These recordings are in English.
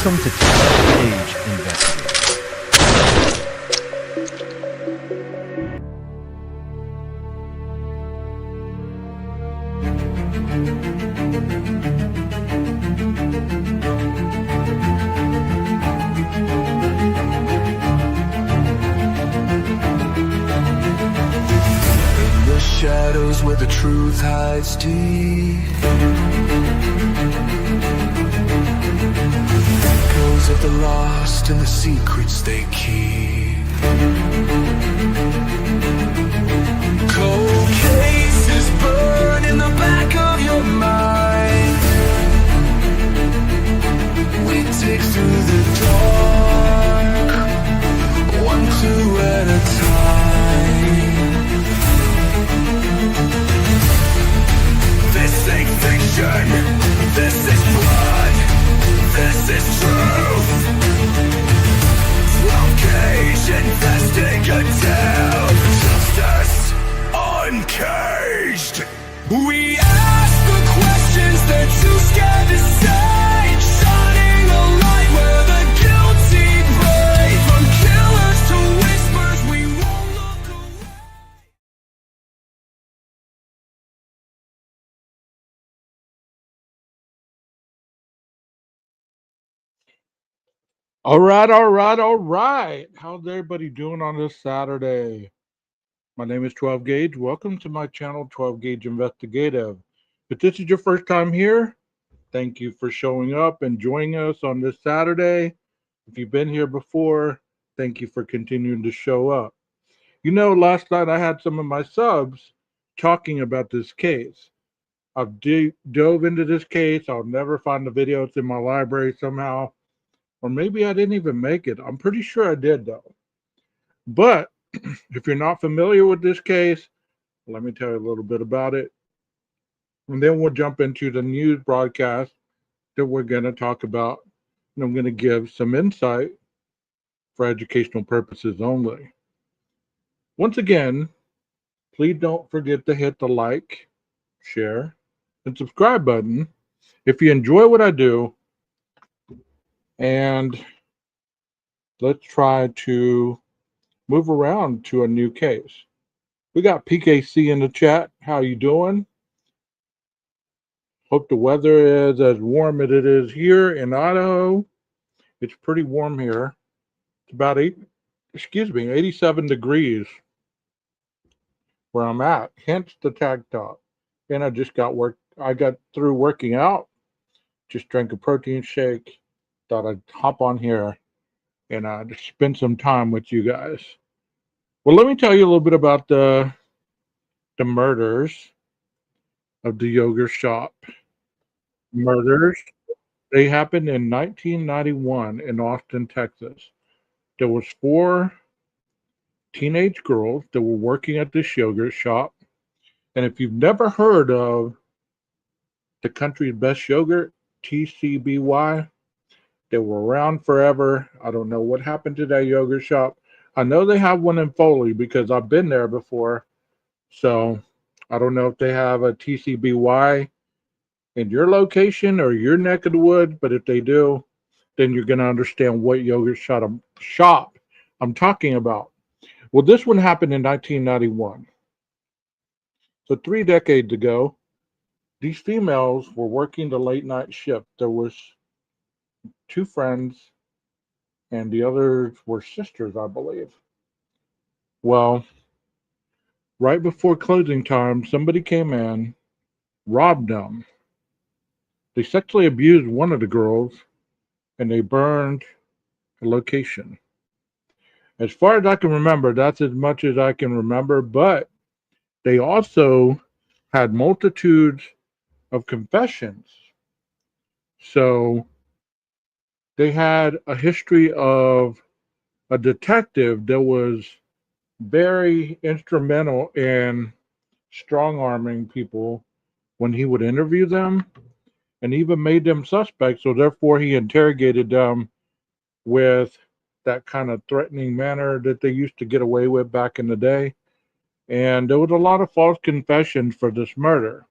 Welcome to 12 Gauge Investigative. In the shadows where the truth hides deep, echoes of the lost and the secrets they keep. Cold cases burn in the back of your mind. We dig through the dark, one, two at a time. This ain't fiction, this is blood, this is truth. 12 Gauge Investigative, justice uncaged. We ask the questions they're too scared to say, shining a light where the guilty pray. From killers to whispers, we won't look away. All right. How's everybody doing on this Saturday? My name is 12 Gauge. Welcome to my channel, 12 Gauge Investigative. If this is your first time here, thank you for showing up and joining us on this Saturday. If you've been here before, thank you for continuing to show up. You know, last night I had some of my subs talking about this case. I've dove into this case. I'll never find the video. It's in my library somehow. Or maybe I didn't even make it. I'm pretty sure I did, though. But if you're not familiar with this case, let me tell you a little bit about it. And then we'll jump into the news broadcast that we're going to talk about. And I'm going to give some insight for educational purposes only. Once again, please don't forget to hit the like, share, and subscribe button if you enjoy what I do. And let's try to move around to a new case. We got PKC in the chat. How you doing? Hope the weather is as warm as it is here in Idaho. It's pretty warm here. It's about 87 degrees where I'm at. Hence the tag top. And I got through working out. Just drank a protein shake. Thought I'd hop on here and spend some time with you guys. Well, let me tell you a little bit about the murders of the yogurt shop. Murders, they happened in 1991 in Austin, Texas. There was 4 teenage girls that were working at this yogurt shop. And if you've never heard of the country's best yogurt, TCBY, they were around forever. I don't know what happened to that yogurt shop. I know they have one in Foley because I've been there before. So I don't know if they have a TCBY in your location or your neck of the woods, but if they do, then you're going to understand what yogurt shop I'm talking about. Well, this one happened in 1991. So 3 decades ago, these females were working the late night shift. There was 2 friends, and the others were sisters, I believe. Well, right before closing time, somebody came in, robbed them. They sexually abused one of the girls, and they burned the location. As far as I can remember, that's as much as I can remember, but they also had multitudes of confessions. So they had a history of a detective that was very instrumental in strong-arming people when he would interview them and even made them suspects. So therefore, he interrogated them with that kind of threatening manner that they used to get away with back in the day. And there was a lot of false confessions for this murder.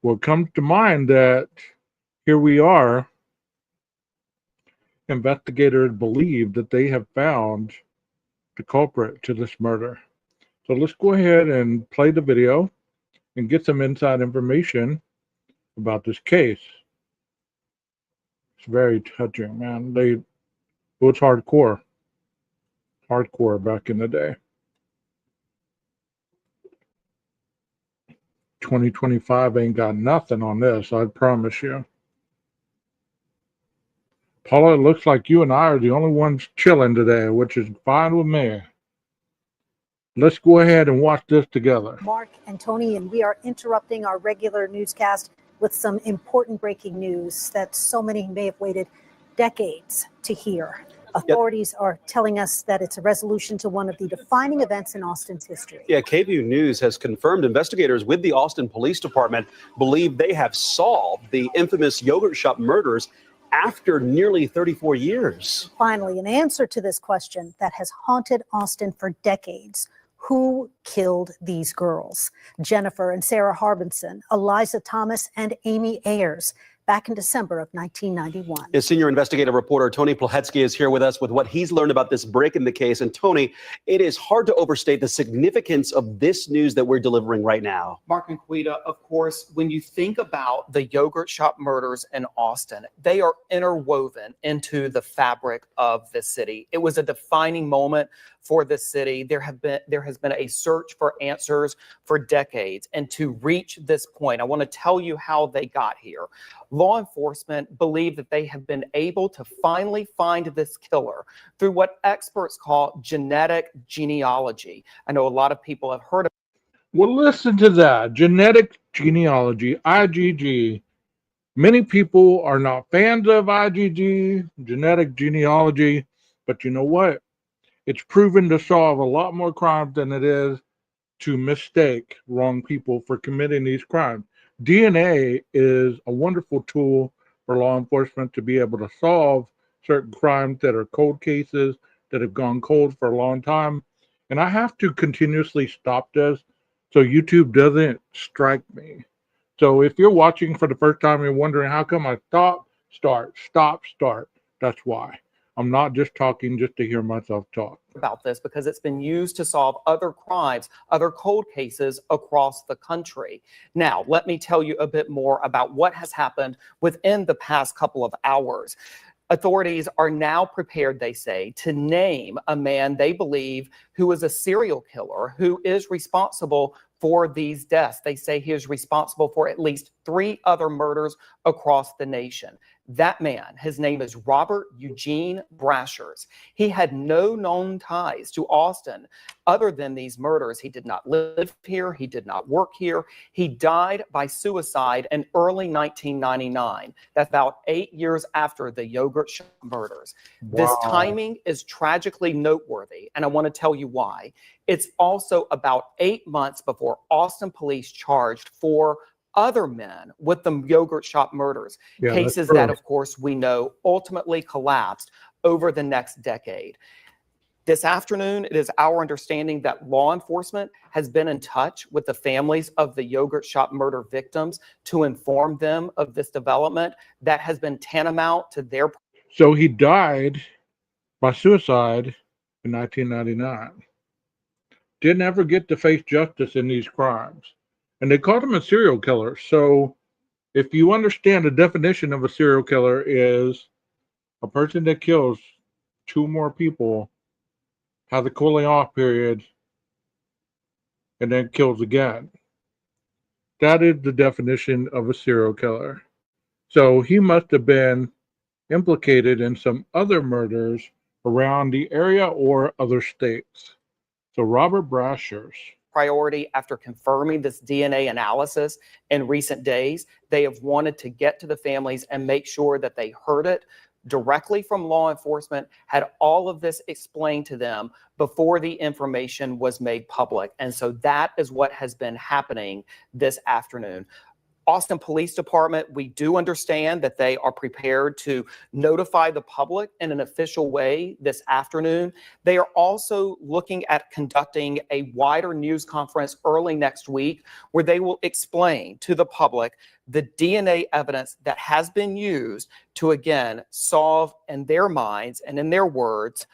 Well, it comes to mind that here we are investigators believe that they have found the culprit to this murder. So let's go ahead and play the video and get some inside information about this case. It's very touching, man. It was hardcore back in the day. 2025 ain't got nothing on this, I promise you. Paula, it looks like you and I are the only ones chilling today, which is fine with me. Let's go ahead and watch this together. Mark and Tony, and we are interrupting our regular newscast with some important breaking news that so many may have waited decades to hear. Authorities are telling us that it's a resolution to one of the defining events in Austin's history. Yeah, KVUE News has confirmed investigators with the Austin Police Department believe they have solved the infamous yogurt shop murders after nearly 34 years. Finally, an answer to this question that has haunted Austin for decades. Who killed these girls? Jennifer and Sarah Harbinson, Eliza Thomas, and Amy Ayers, back in December of 1991. His senior investigative reporter Tony Plahetsky is here with us with what he's learned about this break in the case. And Tony, it is hard to overstate the significance of this news that we're delivering right now. Mark and Quita, of course, when you think about the yogurt shop murders in Austin, they are interwoven into the fabric of the city. It was a defining moment for the city. There has been a search for answers for decades. And to reach this point, I want to tell you how they got here. Law enforcement believe that they have been able to finally find this killer through what experts call genetic genealogy. I know a lot of people have heard of. Well, listen to that. Genetic genealogy, IgG. Many people are not fans of IgG, genetic genealogy, but you know what? It's proven to solve a lot more crimes than it is to mistake wrong people for committing these crimes. DNA is a wonderful tool for law enforcement to be able to solve certain crimes that are cold cases that have gone cold for a long time. And I have to continuously stop this so YouTube doesn't strike me. So if you're watching for the first time and you're wondering how come I start. That's why. I'm not just talking just to hear myself talk. About this because it's been used to solve other crimes, other cold cases across the country. Now, let me tell you a bit more about what has happened within the past couple of hours. Authorities are now prepared, they say, to name a man they believe who is a serial killer who is responsible for these deaths. They say he is responsible for at least 3 other murders across the nation. That man, his name is Robert Eugene Brashers. He had no known ties to Austin other than these murders. He did not live here. He did not work here. He died by suicide in early 1999. That's about 8 years after the yogurt shop murders. Wow. This timing is tragically noteworthy, and I want to tell you why. It's also about 8 months before Austin police charged 4 other men with the yogurt shop murders, cases that, of course, we know ultimately collapsed over the next decade. This afternoon, it is our understanding that law enforcement has been in touch with the families of the yogurt shop murder victims to inform them of this development that has been tantamount to their. So he died by suicide in 1999. Didn't ever get to face justice in these crimes. And they called him a serial killer. So if you understand the definition of a serial killer is a person that kills 2 more people, has a cooling off period, and then kills again. That is the definition of a serial killer. So he must have been implicated in some other murders around the area or other states. So Robert Brashers. Priority after confirming this DNA analysis in recent days. They have wanted to get to the families and make sure that they heard it directly from law enforcement, had all of this explained to them before the information was made public. And so that is what has been happening this afternoon. Austin Police Department, we do understand that they are prepared to notify the public in an official way this afternoon. They are also looking at conducting a wider news conference early next week where they will explain to the public the DNA evidence that has been used to, again, solve in their minds and in their words,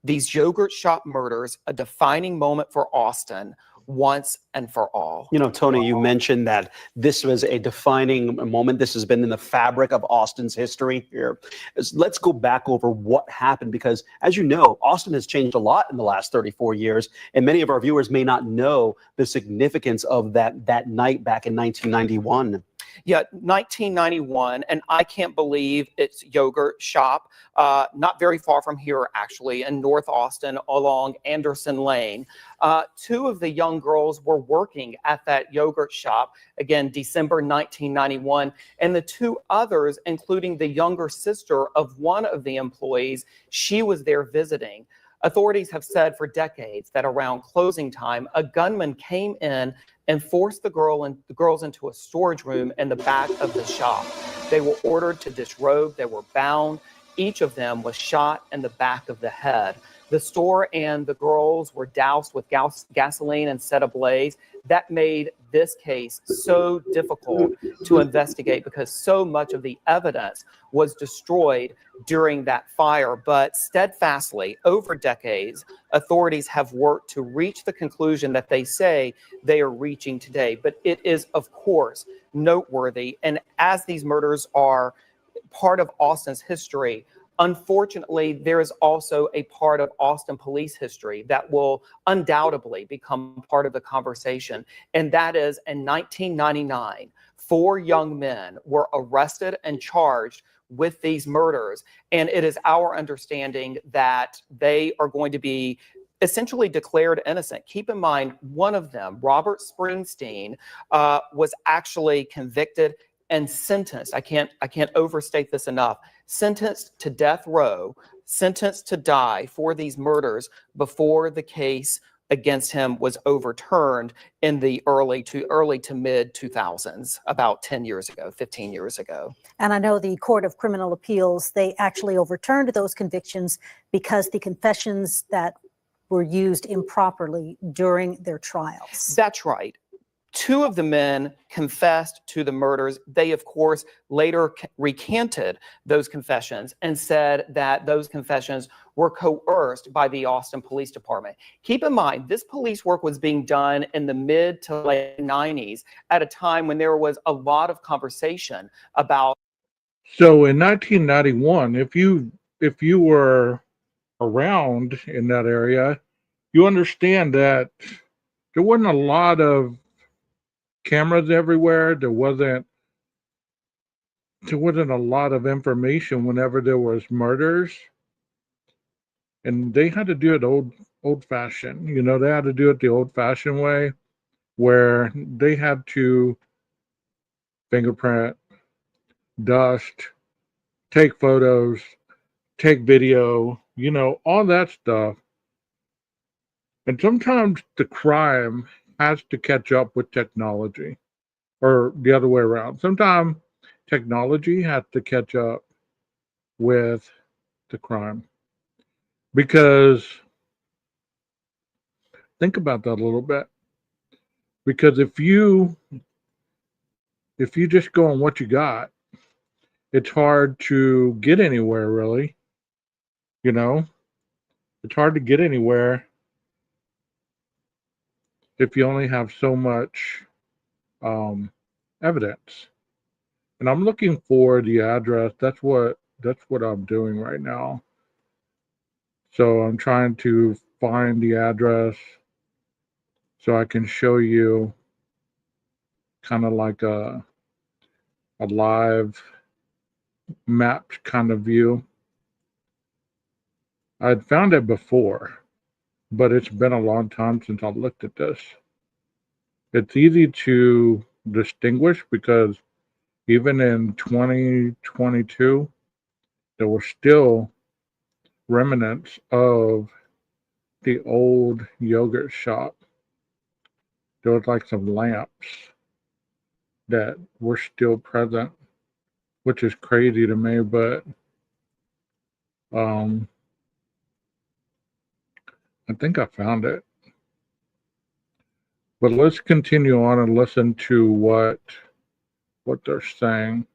these yogurt shop murders, a defining moment for Austin once and for all. You know, Tony, you mentioned that this was a defining moment. This has been in the fabric of Austin's history here. Let's go back over what happened, because as you know, Austin has changed a lot in the last 34 years, and many of our viewers may not know the significance of that night back in 1991. Yeah, 1991, and I can't believe it's yogurt shop, not very far from here, actually, in North Austin along Anderson Lane. Two of the young girls were working at that yogurt shop, again, December 1991, and the two others, including the younger sister of one of the employees, she was there visiting. Authorities have said for decades that around closing time, a gunman came in and forced the girls into a storage room in the back of the shop. They were ordered to disrobe. They were bound. Each of them was shot in the back of the head. The store and the girls were doused with gasoline and set ablaze. That made this case so difficult to investigate because so much of the evidence was destroyed during that fire. But steadfastly, over decades, authorities have worked to reach the conclusion that they say they are reaching today. But it is, of course, noteworthy. And as these murders are part of Austin's history, unfortunately, there is also a part of Austin police history that will undoubtedly become part of the conversation. And that is in 1999, 4 young men were arrested and charged with these murders. And it is our understanding that they are going to be essentially declared innocent. Keep in mind, one of them, Robert Springsteen, was actually convicted and sentenced. I can't overstate this enough. Sentenced to death row, sentenced to die for these murders before the case against him was overturned in the early to mid 2000s, about 10 years ago, 15 years ago. And I know the Court of Criminal Appeals, they actually overturned those convictions because the confessions that were used improperly during their trials. That's right. 2 of the men confessed to the murders. They, of course, later recanted those confessions and said that those confessions were coerced by the Austin Police Department. Keep in mind, this police work was being done in the mid to late 90s at a time when there was a lot of conversation about. So in 1991, if you were around in that area, you understand that there wasn't a lot of cameras everywhere. There wasn't a lot of information whenever there was murders, and they had to do it old fashioned. You know, they had to do it the old fashioned way, where they had to fingerprint, dust, take photos, take video, you know, all that stuff. And sometimes the crime has to catch up with technology, or the other way around. Sometimes technology has to catch up with the crime. Because think about that a little bit. Because if you just go on what you got, it's hard to get anywhere, really. You know, it's hard to get anywhere if you only have so much evidence. And I'm looking for the address. That's what I'm doing right now. So I'm trying to find the address so I can show you kind of like a live mapped kind of view. I'd found it before, but it's been a long time since I've looked at this. It's easy to distinguish because even in 2022, there were still remnants of the old yogurt shop. There was like some lamps that were still present, which is crazy to me, but I think I found it. But let's continue on and listen to what they're saying.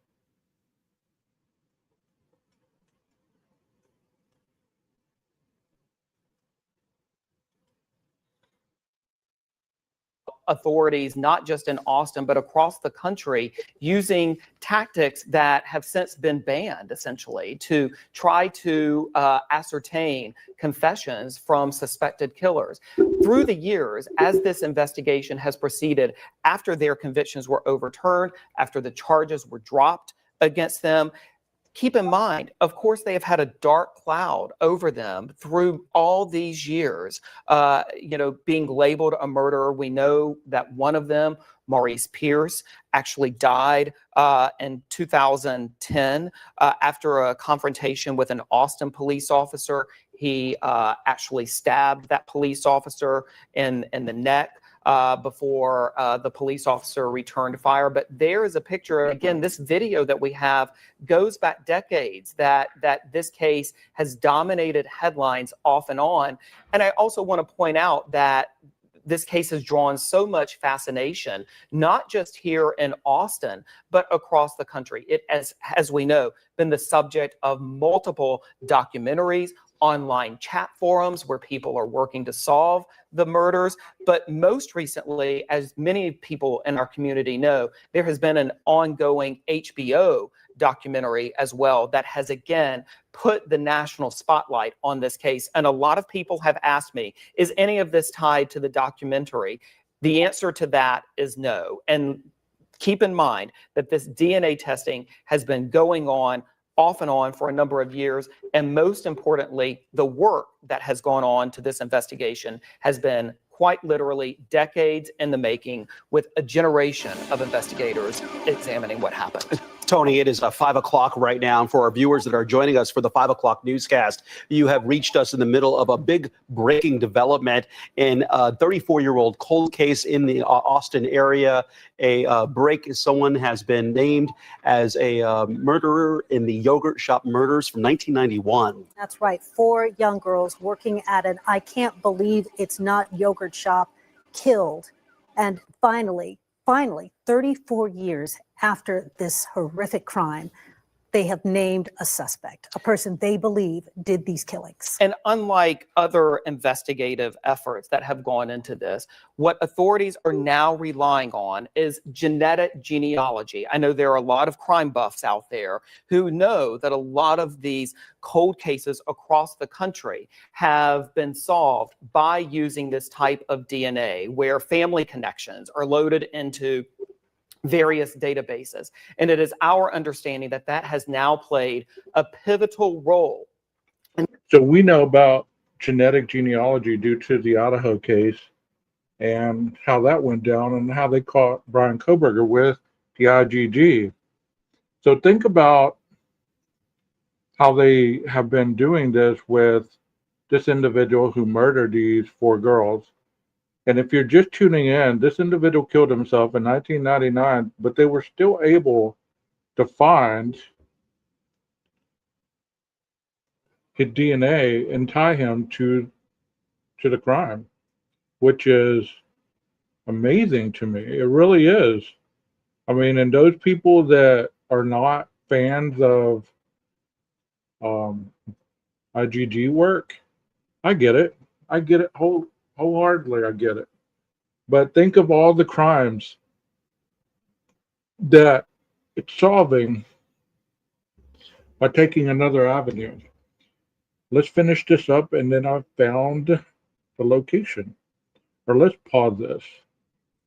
Authorities, not just in Austin, but across the country, using tactics that have since been banned, essentially, to try to ascertain confessions from suspected killers. Through the years, as this investigation has proceeded, after their convictions were overturned, after the charges were dropped against them, keep in mind, of course, they have had a dark cloud over them through all these years, being labeled a murderer. We know that one of them, Maurice Pierce, actually died in 2010 after a confrontation with an Austin police officer. He actually stabbed that police officer in the neck. Before the police officer returned fire. But there is a picture, again, this video that we have goes back decades, that this case has dominated headlines off and on. And I also want to point out that this case has drawn so much fascination, not just here in Austin, but across the country. It has, as we know, been the subject of multiple documentaries, online chat forums where people are working to solve the murders. But most recently, as many people in our community know, there has been an ongoing HBO documentary as well that has again put the national spotlight on this case. And a lot of people have asked me, is any of this tied to the documentary? The answer to that is no. And keep in mind that this DNA testing has been going on off and on for a number of years. And most importantly, the work that has gone on to this investigation has been quite literally decades in the making, with a generation of investigators examining what happened. Tony, it is 5 o'clock right now. And for our viewers that are joining us for the 5 o'clock newscast, you have reached us in the middle of a big breaking development in a 34-year-old cold case in the Austin area. Someone has been named as a murderer in the yogurt shop murders from 1991. That's right. 4 young girls working at an I can't believe it's not yogurt shop killed. And finally, 34 years after this horrific crime, they have named a suspect, a person they believe did these killings. And unlike other investigative efforts that have gone into this, what authorities are now relying on is genetic genealogy. I know there are a lot of crime buffs out there who know that a lot of these cold cases across the country have been solved by using this type of DNA, where family connections are loaded into various databases. And it is our understanding that that has now played a pivotal role. So we know about genetic genealogy due to the Idaho case and how that went down and how they caught Bryan Kohberger with the IgG. So think about how they have been doing this with this individual who murdered these 4 girls. And if you're just tuning in, this individual killed himself in 1999, but they were still able to find his DNA and tie him to the crime, which is amazing to me. It really is. I mean, and those people that are not fans of IgG work, I get it. I get it wholeheartedly. I get it. But think of all the crimes that it's solving by taking another avenue. Let's finish this up, and then I found the location. Or let's pause this.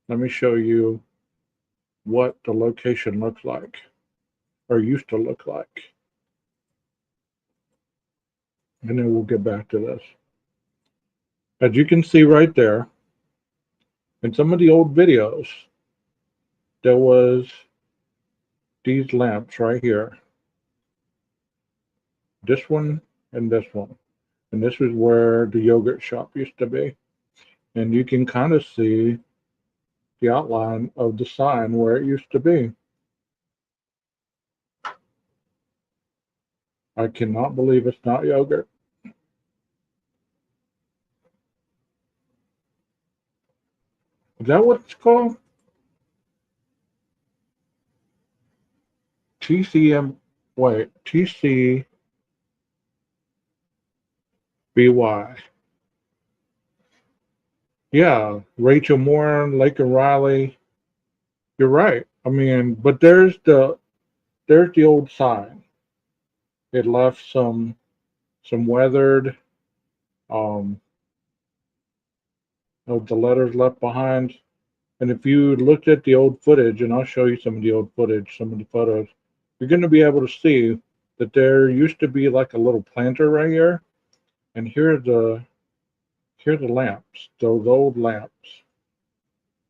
Let me show you what the location looks like, or used to look like. And then we'll get back to this. As you can see right there, in some of the old videos, there was these lamps right here. This one and this one. And this is where the yogurt shop used to be. And you can kind of see the outline of the sign where it used to be. I cannot believe it's not yogurt. Is that what it's called? TCM, wait, TCBY. Yeah, Rachel Moore, Laker Riley. You're right. I mean, but there's the old sign. It left some weathered of the letters left behind. And if you looked at the old footage, and I'll show you some of the old footage, some of the photos, you're going to be able to see that there used to be like a little planter right here, and here are the lamps, those old lamps.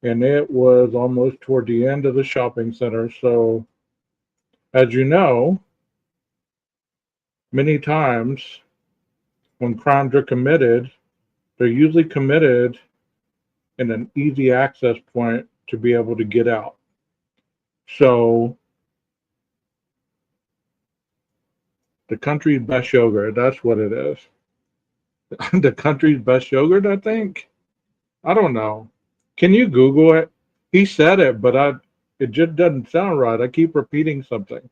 And it was almost toward the end of the shopping center. So, as you know, many times when crimes are committed, they're usually committed in an easy access point to be able to get out. So, the country's best yogurt, that's what it is. The country's best yogurt, I think. I don't know. Can you Google it? He said it, but it just doesn't sound right. I keep repeating something.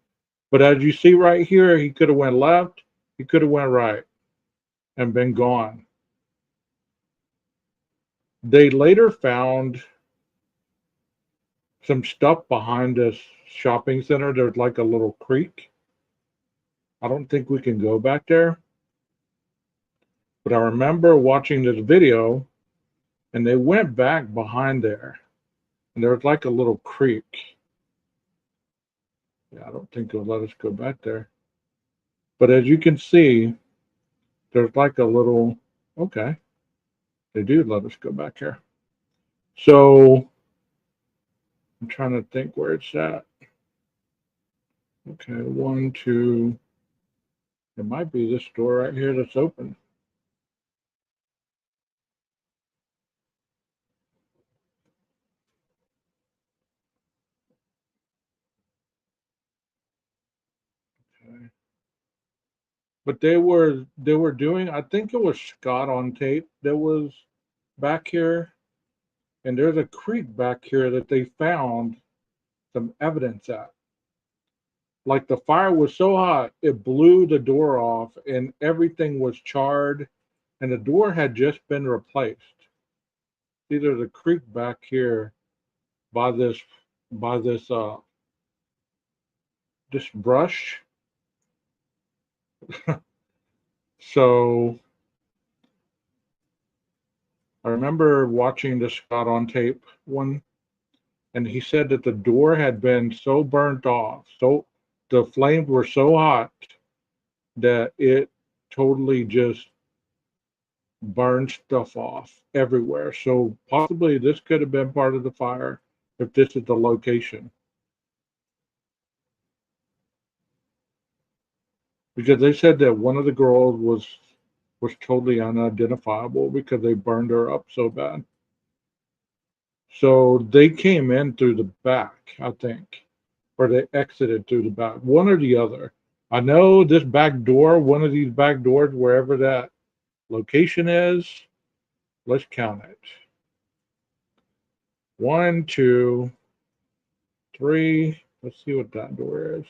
But as you see right here, he could have went left, he could have went right and been gone. They later found some stuff behind this shopping center. There's like a little creek. I don't think we can go back there. But I remember watching this video, and they went back behind there, and there was like a little creek. Yeah, I don't think they'll let us go back there. But as you can see, there's like a little, okay, they do let us go back here. So I'm trying to think where it's at. Okay, 1, 2, it might be this door right here that's open. Okay. But they were doing, I think it was Scott on tape that was back here, and there's a creek back here that they found some evidence at. Like the fire was so hot, it blew the door off and everything was charred, and the door had just been replaced. See, there's a creek back here by this brush. So I remember watching the Scott on tape one, and he said that the door had been so burnt off, so the flames were so hot that it totally just burned stuff off everywhere. So possibly this could have been part of the fire if this is the location. Because they said that one of the girls was totally unidentifiable because they burned her up so bad. So they came in through the back, I think, or they exited through the back, one or the other. I know this back door, one of these back doors, wherever that location is, let's count it. 1, 2, 3. Let's see what that door is.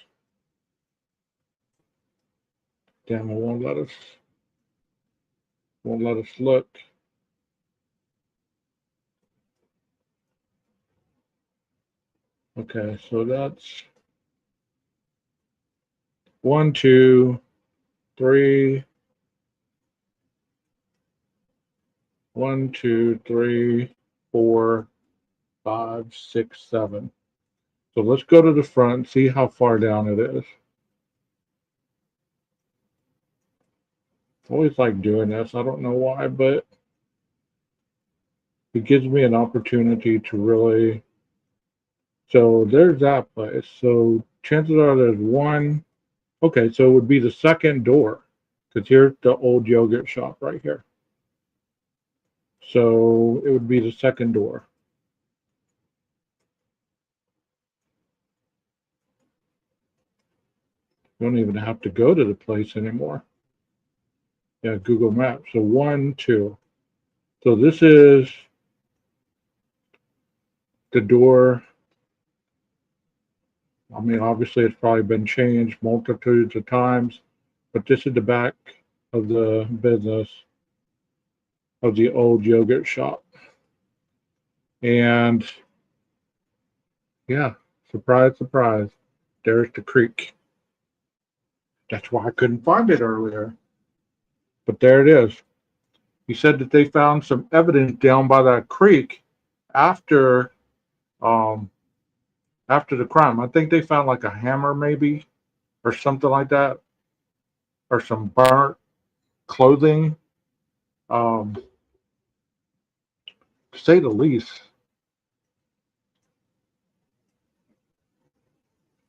Damn, it won't let us look. Okay, so that's 1, 2, 3. 1, 2, 3, 4, 5, 6, 7. So let's go to the front, see how far down it is. I always like doing this. I don't know why, but it gives me an opportunity to really. So there's that place. So chances are there's one. Okay, so it would be the second door, because here's the old yogurt shop right here. So it would be the second door. You don't even have to go to the place anymore. Yeah, Google Maps. So 1, 2. So this is the door. I mean, obviously it's probably been changed multitudes of times, but this is the back of the business of the old yogurt shop. And yeah, surprise, surprise, there's the creek. That's why I couldn't find it earlier. But there it is. He said that they found some evidence down by that creek after after the crime. I think they found like a hammer maybe or something like that, or some burnt clothing. To say the least.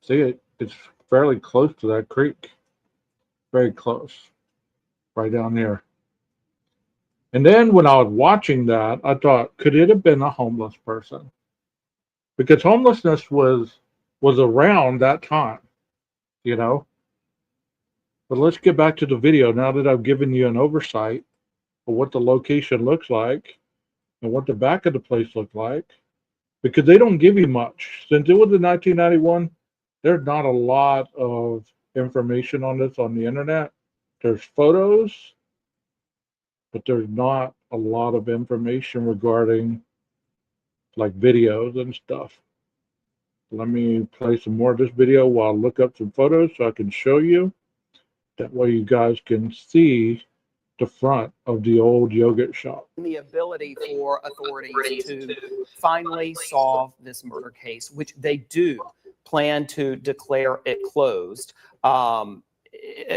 See it, it's fairly close to that creek. Very close. Right down there. And then when I was watching that, I thought, could it have been a homeless person? Because homelessness was around that time, you know. But let's get back to the video now that I've given you an oversight of what the location looks like and what the back of the place looked like. Because they don't give you much. Since it was in 1991, there's not a lot of information on this on the internet. There's photos, but there's not a lot of information regarding like videos and stuff. Let me play some more of this video while I look up some photos so I can show you. That way you guys can see the front of the old yogurt shop. The ability for authorities to finally solve this murder case, which they do plan to declare it closed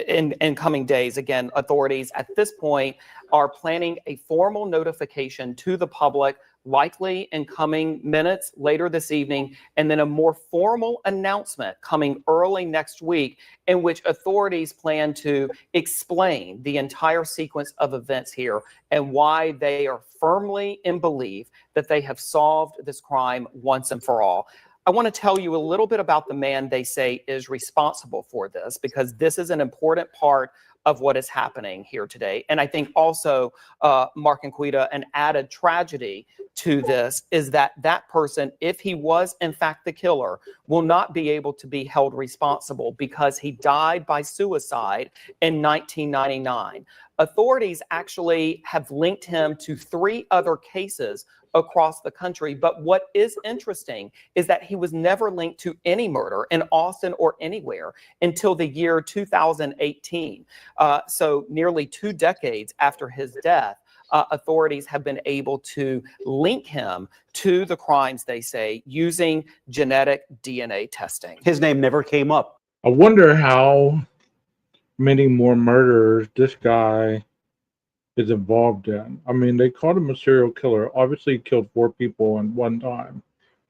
in coming days. Again, authorities at this point are planning a formal notification to the public, likely in coming minutes later this evening, and then a more formal announcement coming early next week in which authorities plan to explain the entire sequence of events here and why they are firmly in belief that they have solved this crime once and for all. I want to tell you a little bit about the man they say is responsible for this, because this is an important part of what is happening here today. And I think also, Mark and Quita, an added tragedy to this is that that person, if he was in fact the killer, will not be able to be held responsible because he died by suicide in 1999. Authorities actually have linked him to 3 other cases across the country. But what is interesting is that he was never linked to any murder in Austin or anywhere until the year 2018. So nearly 2 decades after his death, authorities have been able to link him to the crimes, they say, using genetic DNA testing. His name never came up. I wonder how many more murders this guy is involved in. I mean, they called him a serial killer. Obviously, he killed 4 people in one time.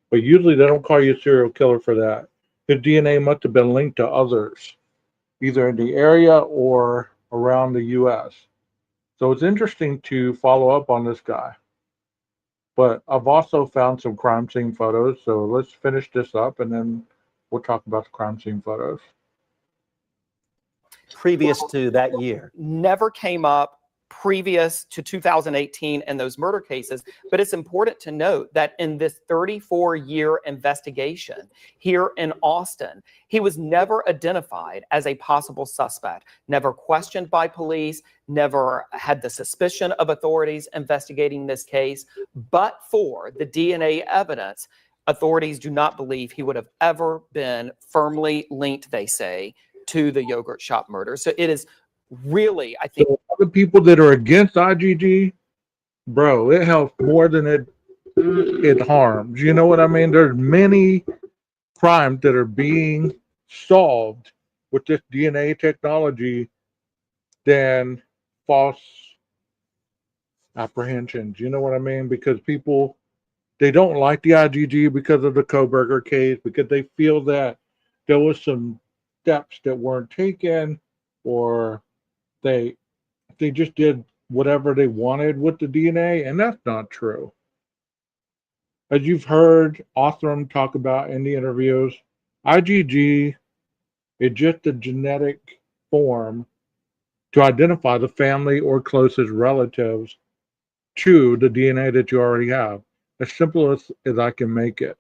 But usually they don't call you a serial killer for that. His DNA must have been linked to others, either in the area or around the U.S. So it's interesting to follow up on this guy. But I've also found some crime scene photos. So let's finish this up and then we'll talk about the crime scene photos. Previous to that year. Never came up previous to 2018 and those murder cases. But it's important to note that in this 34-year investigation here in Austin, he was never identified as a possible suspect, never questioned by police, never had the suspicion of authorities investigating this case. But for the DNA evidence, authorities do not believe he would have ever been firmly linked, they say, to the yogurt shop murder. So it is really, I think, so the people that are against IGG, bro, it helps more than it harms. You know what I mean? There's many crimes that are being solved with this DNA technology than false apprehensions. You know what I mean? Because people, they don't like the IGG because of the Kohberger case, because they feel that there was some steps that weren't taken, or they just did whatever they wanted with the DNA, and that's not true. As you've heard Othram talk about in the interviews, IGG It's just a genetic form to identify the family or closest relatives to the DNA that you already have. As simple as I can make it.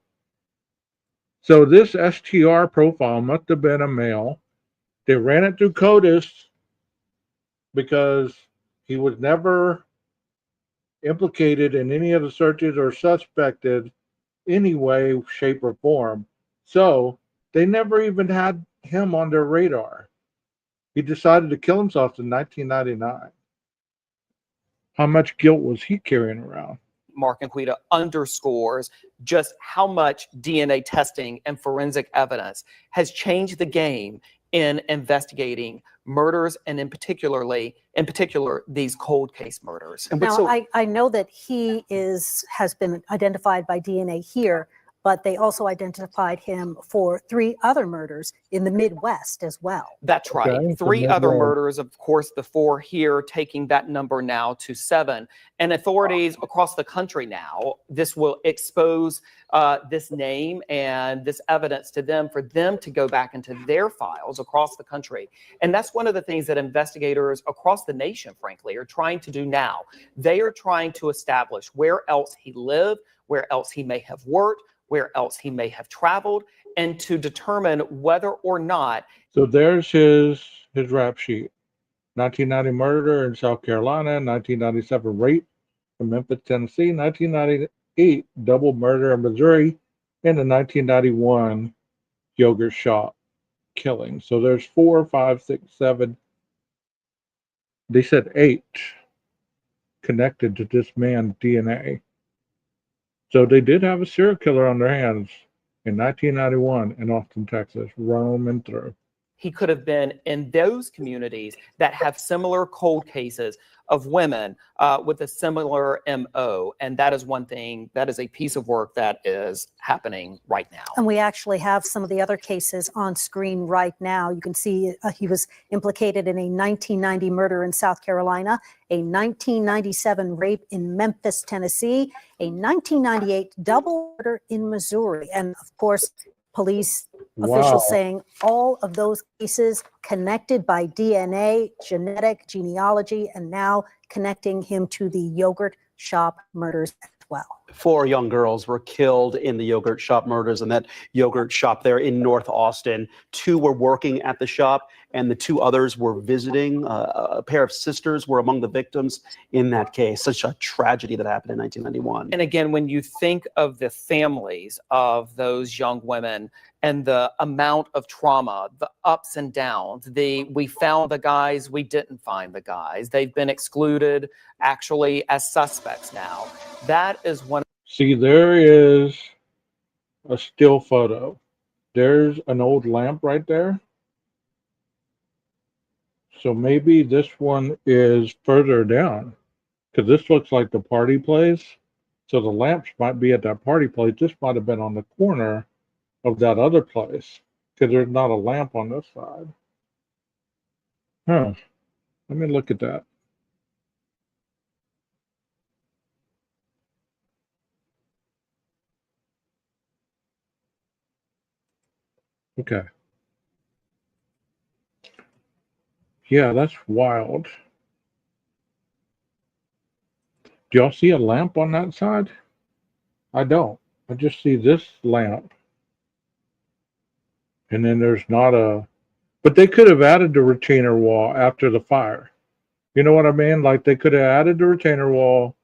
So this STR profile must have been a male. They ran it through CODIS because he was never implicated in any of the searches or suspected any way, shape, or form. So they never even had him on their radar. He decided to kill himself in 1999. How much guilt was he carrying around? Mark Inquita underscores just how much DNA testing and forensic evidence has changed the game in investigating murders, and in particular these cold case murders. And Now, so, I know that he has been identified by DNA here, but they also identified him for 3 other murders in the Midwest as well. That's right. Okay, so 3 other Midwest. murders, of course, the 4 here, taking that number now to 7. And authorities across the country now, this will expose this name and this evidence to them for them to go back into their files across the country. And that's one of the things that investigators across the nation, frankly, are trying to do now. They are trying to establish where else he lived, where else he may have worked, where else he may have traveled, and to determine whether or not. So there's his rap sheet. 1990 murder in South Carolina, 1997 rape in Memphis, Tennessee, 1998 double murder in Missouri, and the 1991 yogurt shop killing. So there's 4, 5, 6, 7. They said 8 connected to this man's DNA. So they did have a serial killer on their hands in 1991 in Austin, Texas, roaming through. He could have been in those communities that have similar cold cases of women with a similar MO. And that is one thing, that is a piece of work that is happening right now. And we actually have some of the other cases on screen right now. You can see he was implicated in a 1990 murder in South Carolina, a 1997 rape in Memphis, Tennessee, a 1998 double murder in Missouri. And of course, police officials saying all of those cases connected by DNA, genetic, genealogy, and now connecting him to the yogurt shop murders as well. 4 young girls were killed in the yogurt shop murders, and that yogurt shop there in North Austin. 2 were working at the shop, and the 2 others were visiting. A pair of sisters were among the victims in that case. Such a tragedy that happened in 1991. And again, when you think of the families of those young women and the amount of trauma, the ups and downs, we found the guys, we didn't find the guys. They've been excluded actually as suspects now. That is one. See, there is a still photo. There's an old lamp right there. So maybe this one is further down, because this looks like the party place. So the lamps might be at that party place. This might have been on the corner of that other place, because there's not a lamp on this side. Huh. Let me look at that. Okay. Yeah, that's wild. Do y'all see a lamp on that side? I don't. I just see this lamp. And then there's not a, but they could have added the retainer wall after the fire. You know what I mean? Like they could have added the retainer wall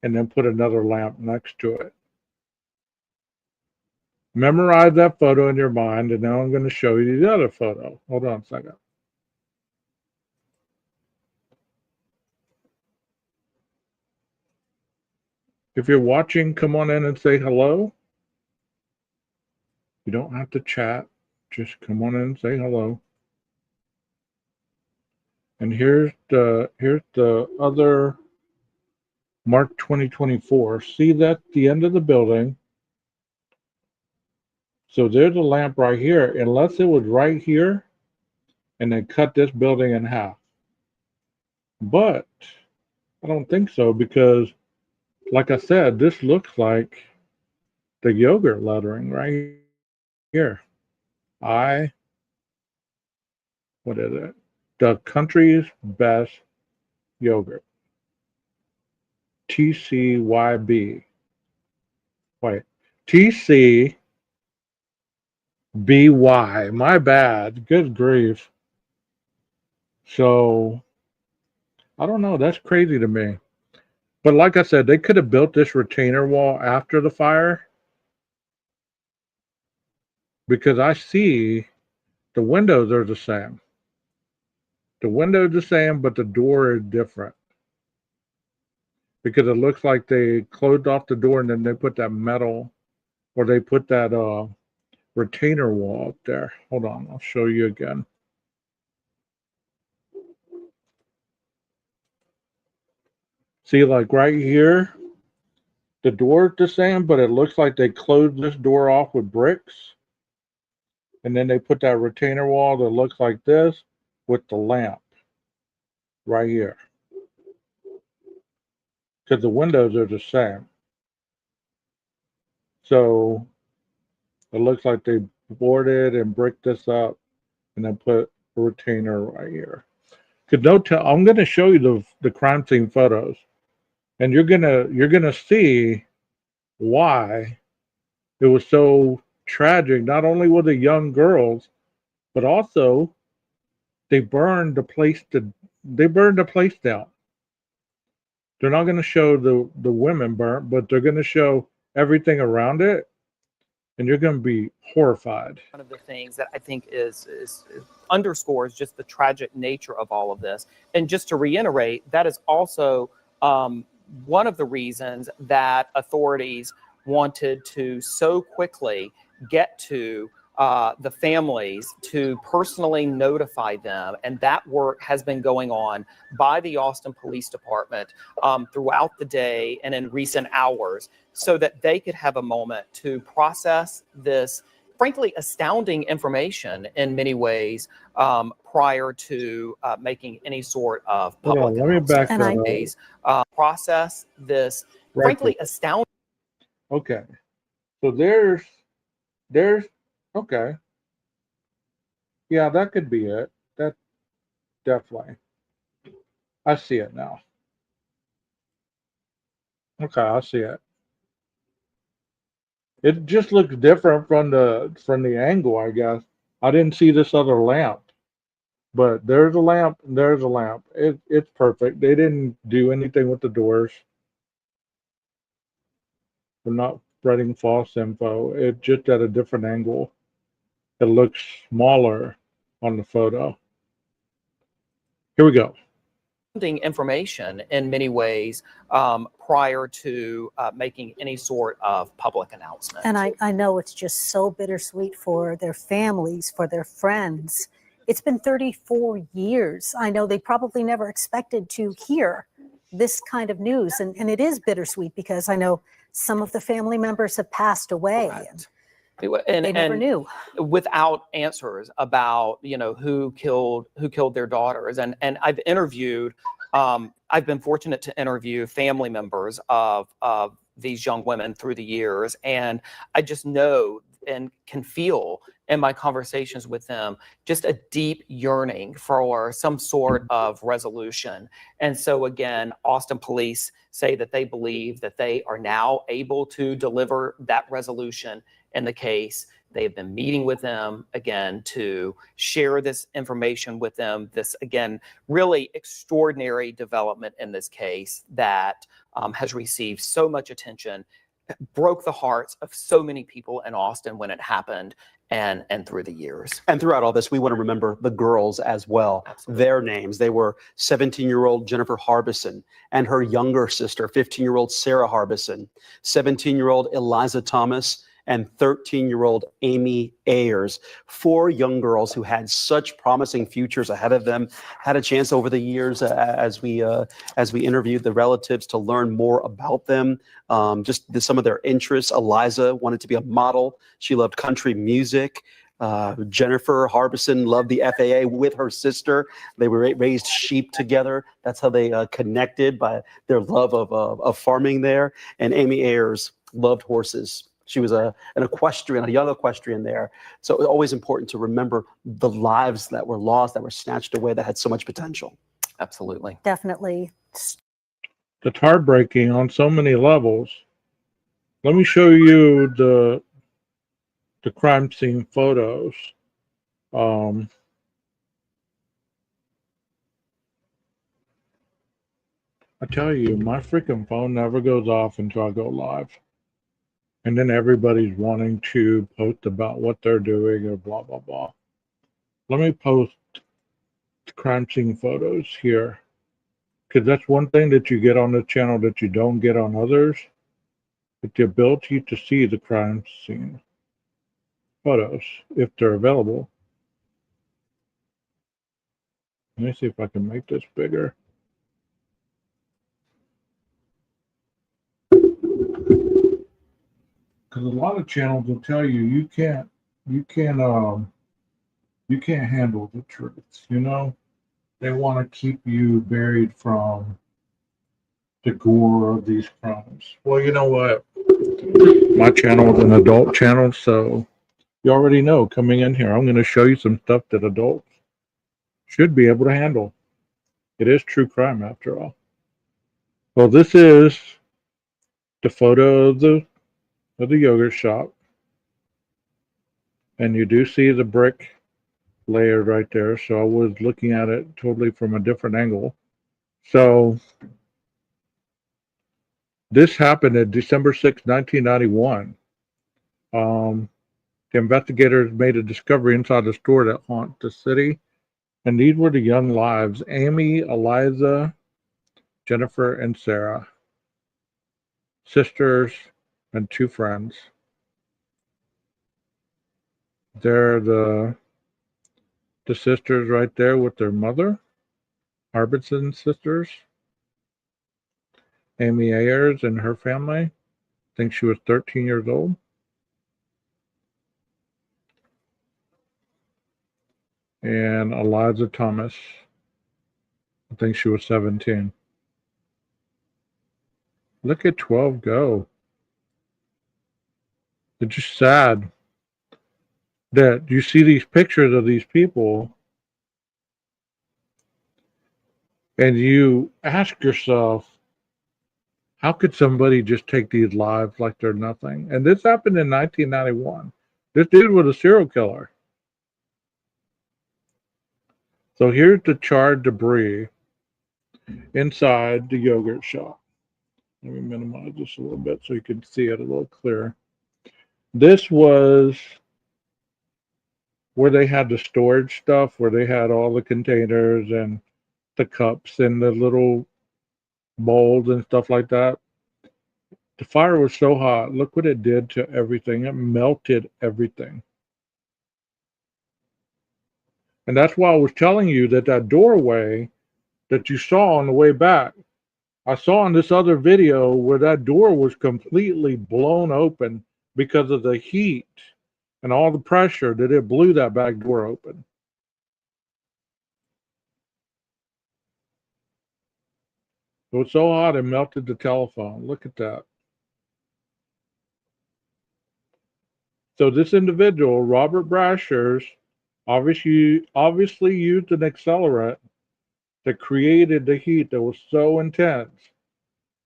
and then put another lamp next to it. Memorize that photo in your mind, and now I'm going to show you the other photo. Hold on a second. If you're watching, come on in and say hello. You don't have to chat. Just come on in and say hello. And here's the other Mark 2024. See that the end of the building. So there's a lamp right here, unless it was right here and they cut this building in half. But I don't think so, because like I said, this looks like the yogurt lettering right here. I what is it? The country's best yogurt. TCYB. Wait, TCBY. My bad. Good grief. So, I don't know. That's crazy to me. But like I said, they could have built this retainer wall after the fire because I see the windows are the same. The window is the same, but the door is different because it looks like they closed off the door and then they put that metal or they put that retainer wall up there. Hold on, I'll show you again. See, like right here, the door is the same, but it looks like they closed this door off with bricks. And then they put that retainer wall that looks like this with the lamp right here. Because the windows are the same. So it looks like they boarded and bricked this up and then put a retainer right here. I'm gonna show you the crime scene photos. And you're gonna see why it was so tragic. Not only were the young girls, but also they burned the place down. They're not going to show the women burnt, but they're going to show everything around it, and you're going to be horrified. One of the things that I think is underscores just the tragic nature of all of this, and just to reiterate, that is also one of the reasons that authorities wanted to so quickly get to the families to personally notify them. And that work has been going on by the Austin Police Department throughout the day and in recent hours so that they could have a moment to process this, frankly, astounding information in many ways prior to making any sort of public Let me back that announcement. Process this, Right frankly, astounding. Okay. So there's okay. Yeah, that could be it. That definitely. I see it now. Okay, I see it. It just looks different from the angle, I guess. I didn't see this other lamp. But there's a lamp, and there's a lamp. It's perfect. They didn't do anything with the doors. They're not spreading false info. It's just at a different angle. It looks smaller on the photo. Here we go. Information in many ways prior to making any sort of public announcement. And I know it's just so bittersweet for their families, for their friends. It's been 34 years. I know they probably never expected to hear this kind of news. And it is bittersweet because I know some of the family members have passed away. Correct. And they never knew. Without answers about who killed their daughters. And I've interviewed, I've been fortunate to interview family members of these young women through the years, and I just know and can feel in my conversations with them just a deep yearning for some sort of resolution. And so again, Austin police say that they believe that they are now able to deliver that resolution in the case. They have been meeting with them again to share this information with them. This, again, really extraordinary development in this case that has received so much attention, broke the hearts of so many people in Austin when it happened and through the years. And throughout all this, we want to remember the girls as well. Absolutely. Their names. They were 17-year-old Jennifer Harbison and her younger sister, 15-year-old Sarah Harbison, 17-year-old Eliza Thomas, and 13-year-old Amy Ayers. 4 young girls who had such promising futures ahead of them. Had a chance over the years as we interviewed the relatives to learn more about them, some of their interests. Eliza wanted to be a model. She loved country music. Jennifer Harbison loved the FAA with her sister. They were raised sheep together. That's how they connected, by their love of farming there. And Amy Ayers loved horses. She was an equestrian, a young equestrian there. So it was always important to remember the lives that were lost, that were snatched away, that had so much potential. Absolutely. Definitely. It's heartbreaking on so many levels. Let me show you the crime scene photos. I tell you, my freaking phone never goes off until I go live. And then everybody's wanting to post about what they're doing or blah, blah, blah. Let me post the crime scene photos here. Because that's one thing that you get on this channel that you don't get on others. It's the ability to see the crime scene photos if they're available. Let me see if I can make this bigger. Because a lot of channels will tell you you can't handle the truth. You know, they want to keep you buried from the gore of these crimes. Well, you know what? My channel is an adult channel, so you already know coming in here, I'm going to show you some stuff that adults should be able to handle. It is true crime after all. Well, this is the photo of the yogurt shop. And you do see the brick layered right there. So I was looking at it totally from a different angle. So this happened at December 6, 1991. The investigators made a discovery inside the store that haunt the city. And these were the young lives: Amy, Eliza, Jennifer, and Sarah. Sisters and two friends. They're the sisters right there with their mother, Harbison sisters. Amy Ayers and her family. I think she was 13 years old. And Eliza Thomas. I think she was 17. Look at 12 go. It's just sad that you see these pictures of these people and you ask yourself, how could somebody just take these lives like they're nothing? And this happened in 1991. This dude was a serial killer. So here's the charred debris inside the yogurt shop. Let me minimize this a little bit so you can see it a little clearer. This was where they had the storage stuff, where they had all the containers and the cups and the little bowls and stuff like that. The fire was so hot. Look what it did to everything. It melted everything. And that's why I was telling you that that doorway that you saw on the way back, I saw in this other video where that door was completely blown open because of the heat and all the pressure that it blew that back door open. It was so hot it melted the telephone. Look at that. So this individual, Robert Brashers, obviously used an accelerant that created the heat that was so intense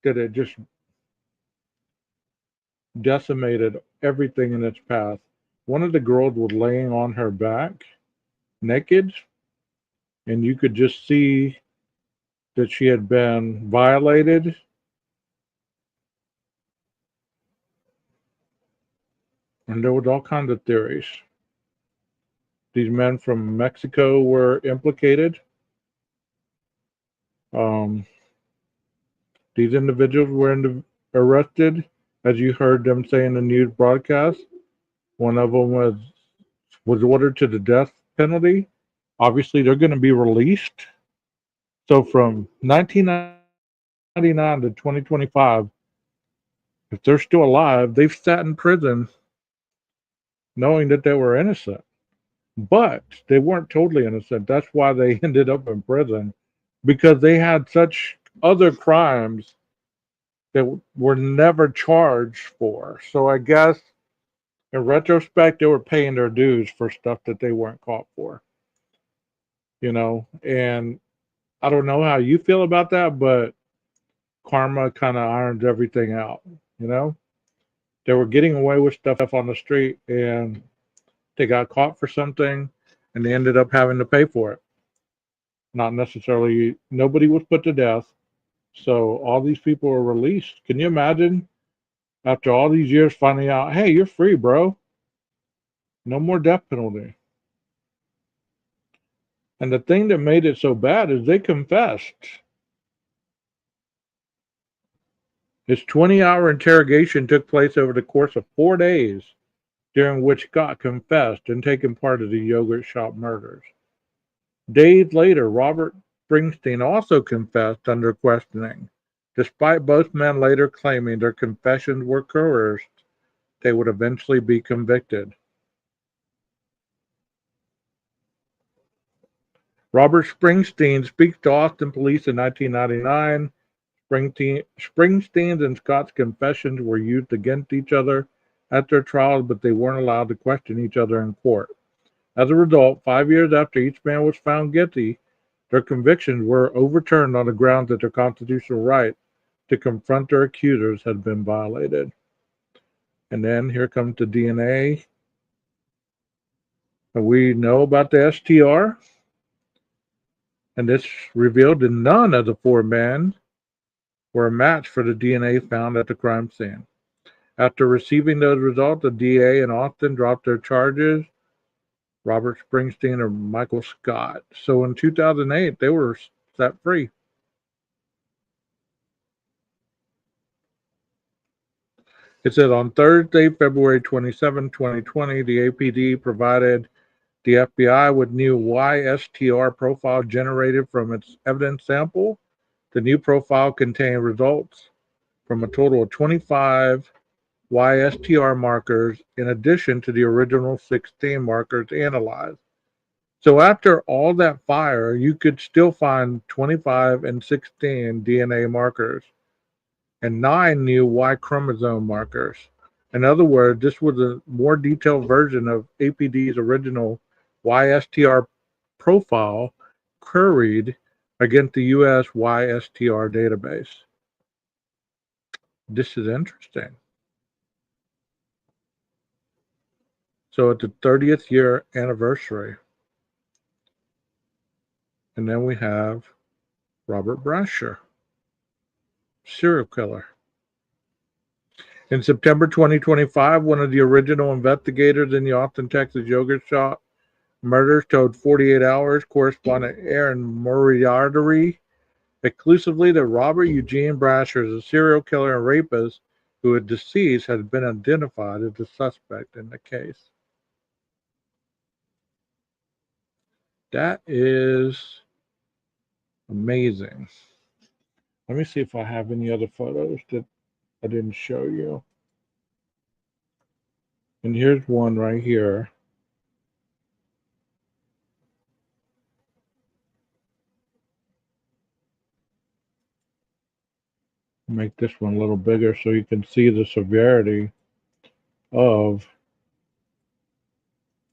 that it just decimated everything in its path. One of the girls was laying on her back, naked, and you could just see that she had been violated. And there was all kinds of theories. These men from Mexico were implicated. These individuals were arrested, as you heard them say in the news broadcast. One of them was ordered to the death penalty. Obviously, they're going to be released. So from 1999 to 2025, if they're still alive, they've sat in prison knowing that they were innocent. But they weren't totally innocent. That's why they ended up in prison, because they had such other crimes that were never charged for. So I guess in retrospect, they were paying their dues for stuff that they weren't caught for, and I don't know how you feel about that, but karma kind of irons everything out, you know? They were getting away with stuff on the street and they got caught for something and they ended up having to pay for it. Not necessarily, nobody was put to death. So all these people were released. Can you imagine after all these years finding out, hey, you're free, bro? No more death penalty. And the thing that made it so bad is they confessed. His 20-hour interrogation took place over the course of 4 days, during which Scott confessed and taken part of the yogurt shop murders. Days later, Robert Springsteen also confessed under questioning. Despite both men later claiming their confessions were coerced, they would eventually be convicted. Robert Springsteen speaks to Austin police in 1999. Springsteen's and Scott's confessions were used against each other at their trials, but they weren't allowed to question each other in court. As a result, 5 years after each man was found guilty, their convictions were overturned on the grounds that their constitutional right to confront their accusers had been violated. And then here comes the DNA. And we know about the STR, and this revealed that none of the 4 men were a match for the DNA found at the crime scene. After receiving those results, the DA in Austin dropped their charges, Robert Springsteen and Michael Scott. So in 2008, they were set free. It said on Thursday, February 27, 2020, the APD provided the FBI with new YSTR profile generated from its evidence sample. The new profile contained results from a total of 25 YSTR markers in addition to the original 16 markers analyzed. So after all that fire, you could still find 25 and 16 DNA markers and 9 new Y chromosome markers. In other words, this was a more detailed version of APD's original YSTR profile queried against the US YSTR database. This is interesting. So it's the 30th year anniversary. And then we have Robert Brasher, serial killer. In September 2025, one of the original investigators in the Austin, Texas yogurt shop murders told 48 Hours correspondent Aaron Moriarty exclusively that Robert Eugene Brasher is a serial killer and rapist who is deceased has been identified as the suspect in the case. That is amazing. Let me see if I have any other photos that I didn't show you. And here's one right here. Make this one a little bigger so you can see the severity of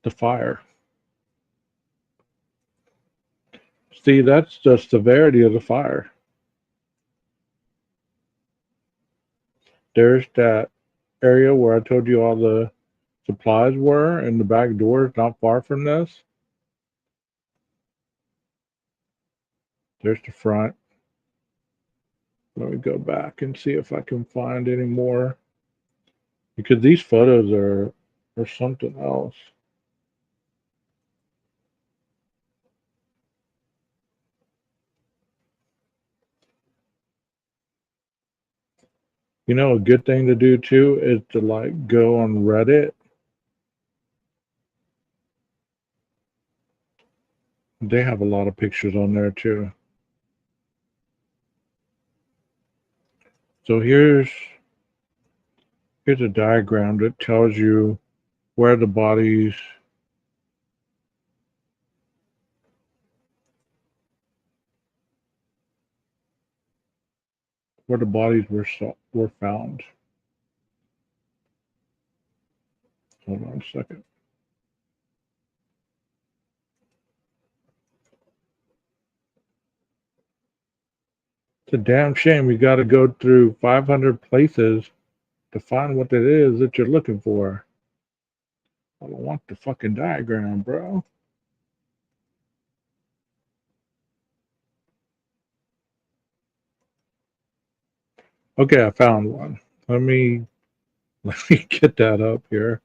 the fire. See, that's the severity of the fire. There's that area where I told you all the supplies were, and the back door is not far from this. There's the front. Let me go back and see if I can find any more, because these photos are something else. You know, a good thing to do too is to like go on Reddit. They have a lot of pictures on there too. So here's a diagram that tells you where the bodies where the bodies were found. Hold on a second. It's a damn shame you got to go through 500 places to find what it is that you're looking for. I don't want the fucking diagram, bro. Okay, I found one. Let me get that up here.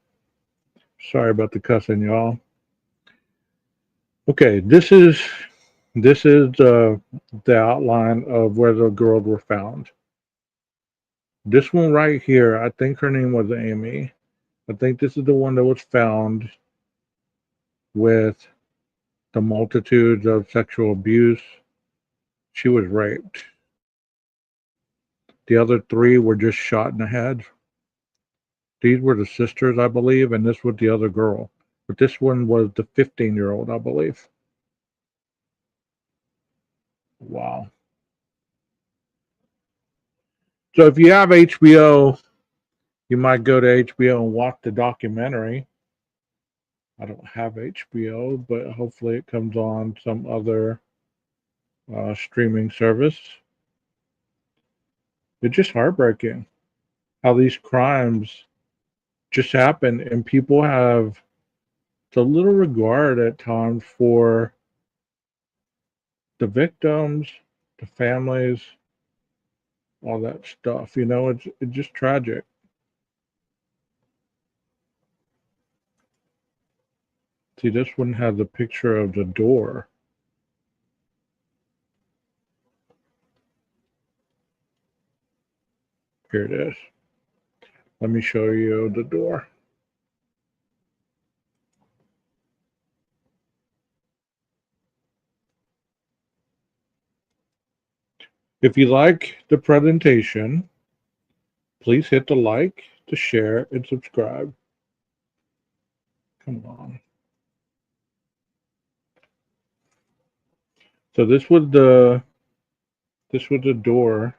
Sorry about the cussing, y'all. Okay, this is the outline of where the girls were found. This one right here, I think her name was Amy. I think this is the one that was found with the multitudes of sexual abuse. She was raped. The other three were just shot in the head. These were the sisters, I believe, and this was the other girl. But this one was the 15-year-old, I believe. Wow. So if you have HBO, you might go to HBO and watch the documentary. I don't have HBO, but hopefully it comes on some other streaming service. It's just heartbreaking how these crimes just happen, and people have so little regard at times for the victims, the families, all that stuff. You know, it's just tragic. See, this one has a picture of the door. Here it is. Let me show you the door. If you like the presentation, please hit the like, the share, and subscribe. Come on. So this was the door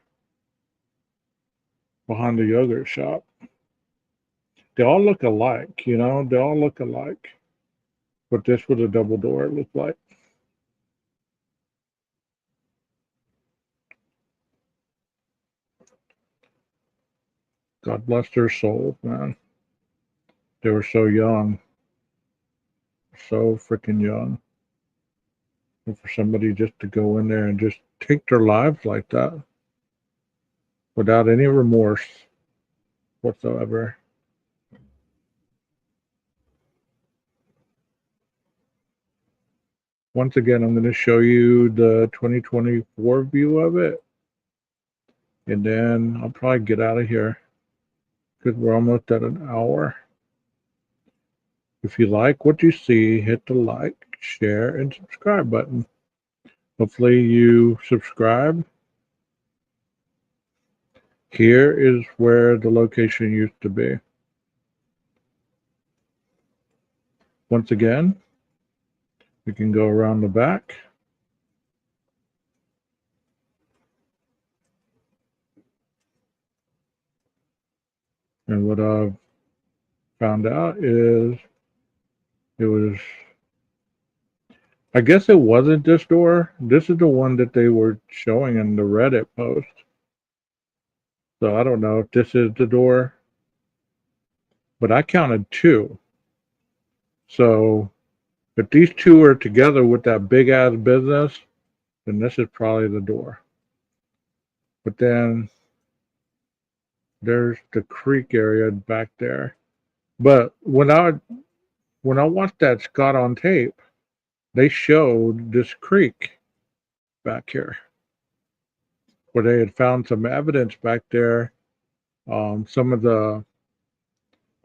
behind the yogurt shop. They all look alike, you know, they all look alike. But this was a double door, it looked like. God bless their souls, man. They were so young. So freaking young. And for somebody just to go in there and just take their lives like that without any remorse whatsoever. Once again, I'm going to show you the 2024 view of it. And then I'll probably get out of here because we're almost at an hour. If you like what you see, hit the like, share, and subscribe button. Hopefully you subscribe. Here is where the location used to be. Once again, we can go around the back. And what I've found out is it was, I guess it wasn't this door. This is the one that they were showing in the Reddit post. So I don't know if this is the door, but I counted two. So if these two are together with that big ass business, then this is probably the door. But then there's the creek area back there. But when I watched that Scott on tape, they showed this creek back here where they had found some evidence back there. They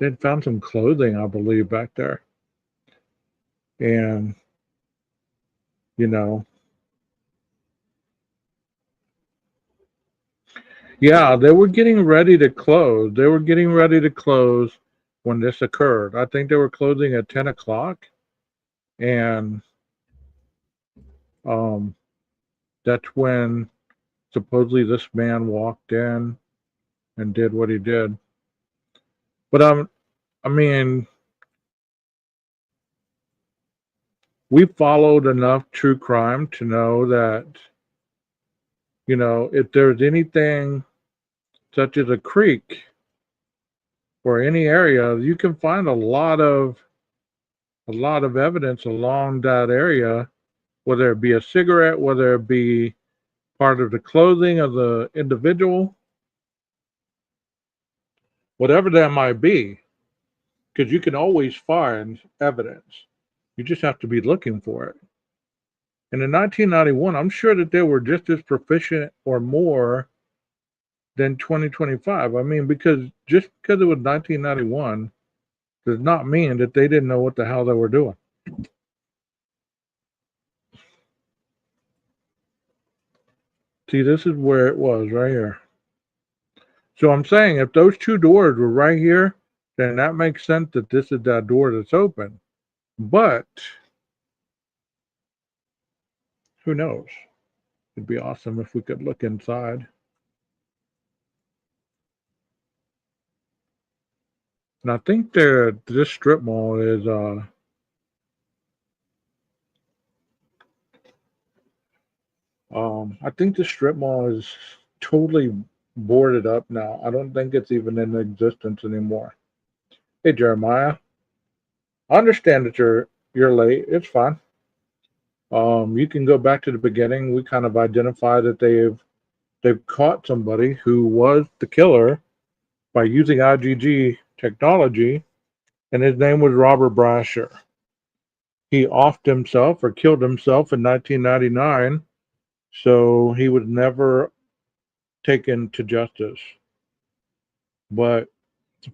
had found some clothing, I believe, back there. And, you know, yeah, they were getting ready to close. They were getting ready to close when this occurred. I think they were closing at 10 o'clock. And that's when supposedly this man walked in and did what he did. But I mean, we followed enough true crime to know that, you know, if there's anything such as a creek or any area, you can find a lot of evidence along that area, whether it be a cigarette, whether it be part of the clothing of the individual, whatever that might be, because you can always find evidence. You just have to be looking for it. And in 1991, I'm sure that they were just as proficient or more than 2025. I mean, just because it was 1991 does not mean that they didn't know what the hell they were doing. See, this is where it was right here. So I'm saying if those two doors were right here, then that makes sense that this is that door that's open. But who knows? It'd be awesome if we could look inside. And I think this strip mall is I think the strip mall is totally boarded up now. I don't think it's even in existence anymore. Hey Jeremiah, I understand that you're late. It's fine. You can go back to the beginning. We kind of identified that they've caught somebody who was the killer by using IgG technology, and his name was Robert Brasher. He offed himself or killed himself in 1999, so he was never taken to justice. But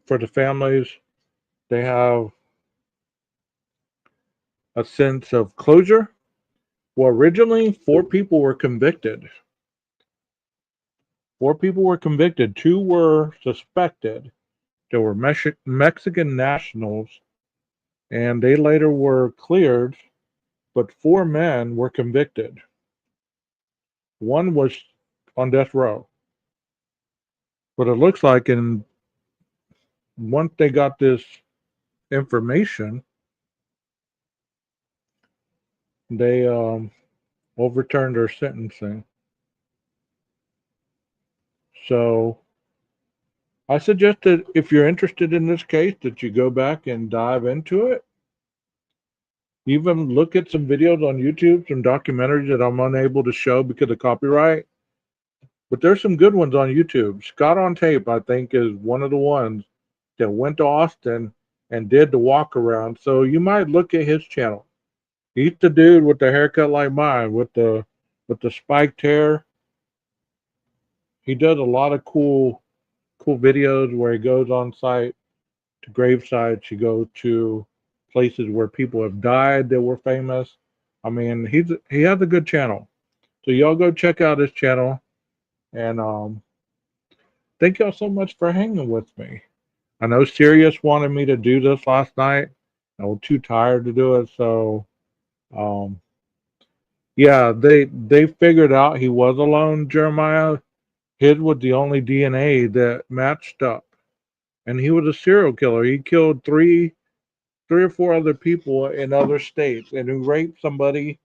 for the families, they have a sense of closure. Well, originally, 4 people were convicted. 4 people were convicted. 2 were suspected. They were Mexican nationals, and they later were cleared, but 4 men were convicted. 1 was on death row. But it looks like once they got this information, they overturned their sentencing. So I suggest that if you're interested in this case, that you go back and dive into it. Even look at some videos on YouTube, some documentaries that I'm unable to show because of copyright. But there's some good ones on YouTube. Scott on Tape, I think, is one of the ones that went to Austin and did the walk around. So you might look at his channel. He's the dude with the haircut like mine, with the spiked hair. He does a lot of cool videos where he goes on site to grave sites. He goes to places where people have died that were famous. I mean, he has a good channel. So y'all go check out his channel. And thank y'all so much for hanging with me. I know Sirius wanted me to do this last night. I was too tired to do it, so yeah, they figured out he was alone, Jeremiah. His was the only DNA that matched up. And he was a serial killer. He killed three or four other people in other states, and who raped somebody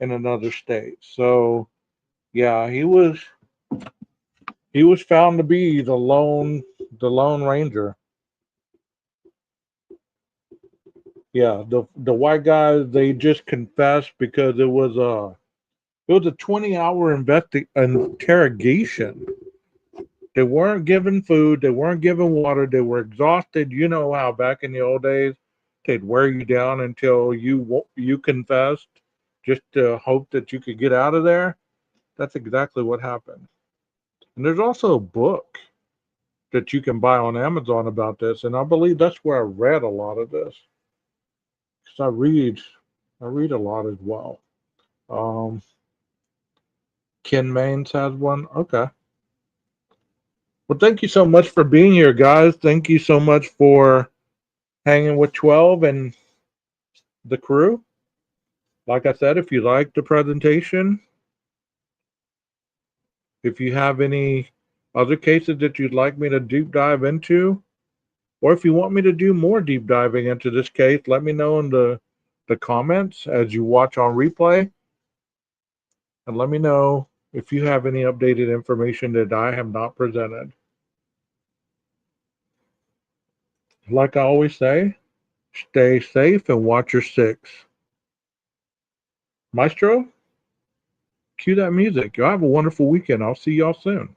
in another state. So yeah, he was found to be the lone ranger. Yeah, the white guys, they just confessed because it was a 20-hour interrogation. They weren't given food, they weren't given water, they were exhausted. You know how back in the old days they'd wear you down until you confessed, just to hope that you could get out of there. That's exactly what happened. And there's also a book that you can buy on Amazon about this, and I believe that's where I read a lot of this. Because I read a lot as well. Ken Maines has one. Okay. Well, thank you so much for being here, guys. Thank you so much for hanging with 12 and the crew. Like I said, if you like the presentation, If you have any other cases that you'd like me to deep dive into, or if you want me to do more deep diving into this case, let me know in the comments as you watch on replay. And let me know if you have any updated information that I have not presented. Like I always say, stay safe and watch your six. Maestro, cue that music. Y'all have a wonderful weekend. I'll see y'all soon.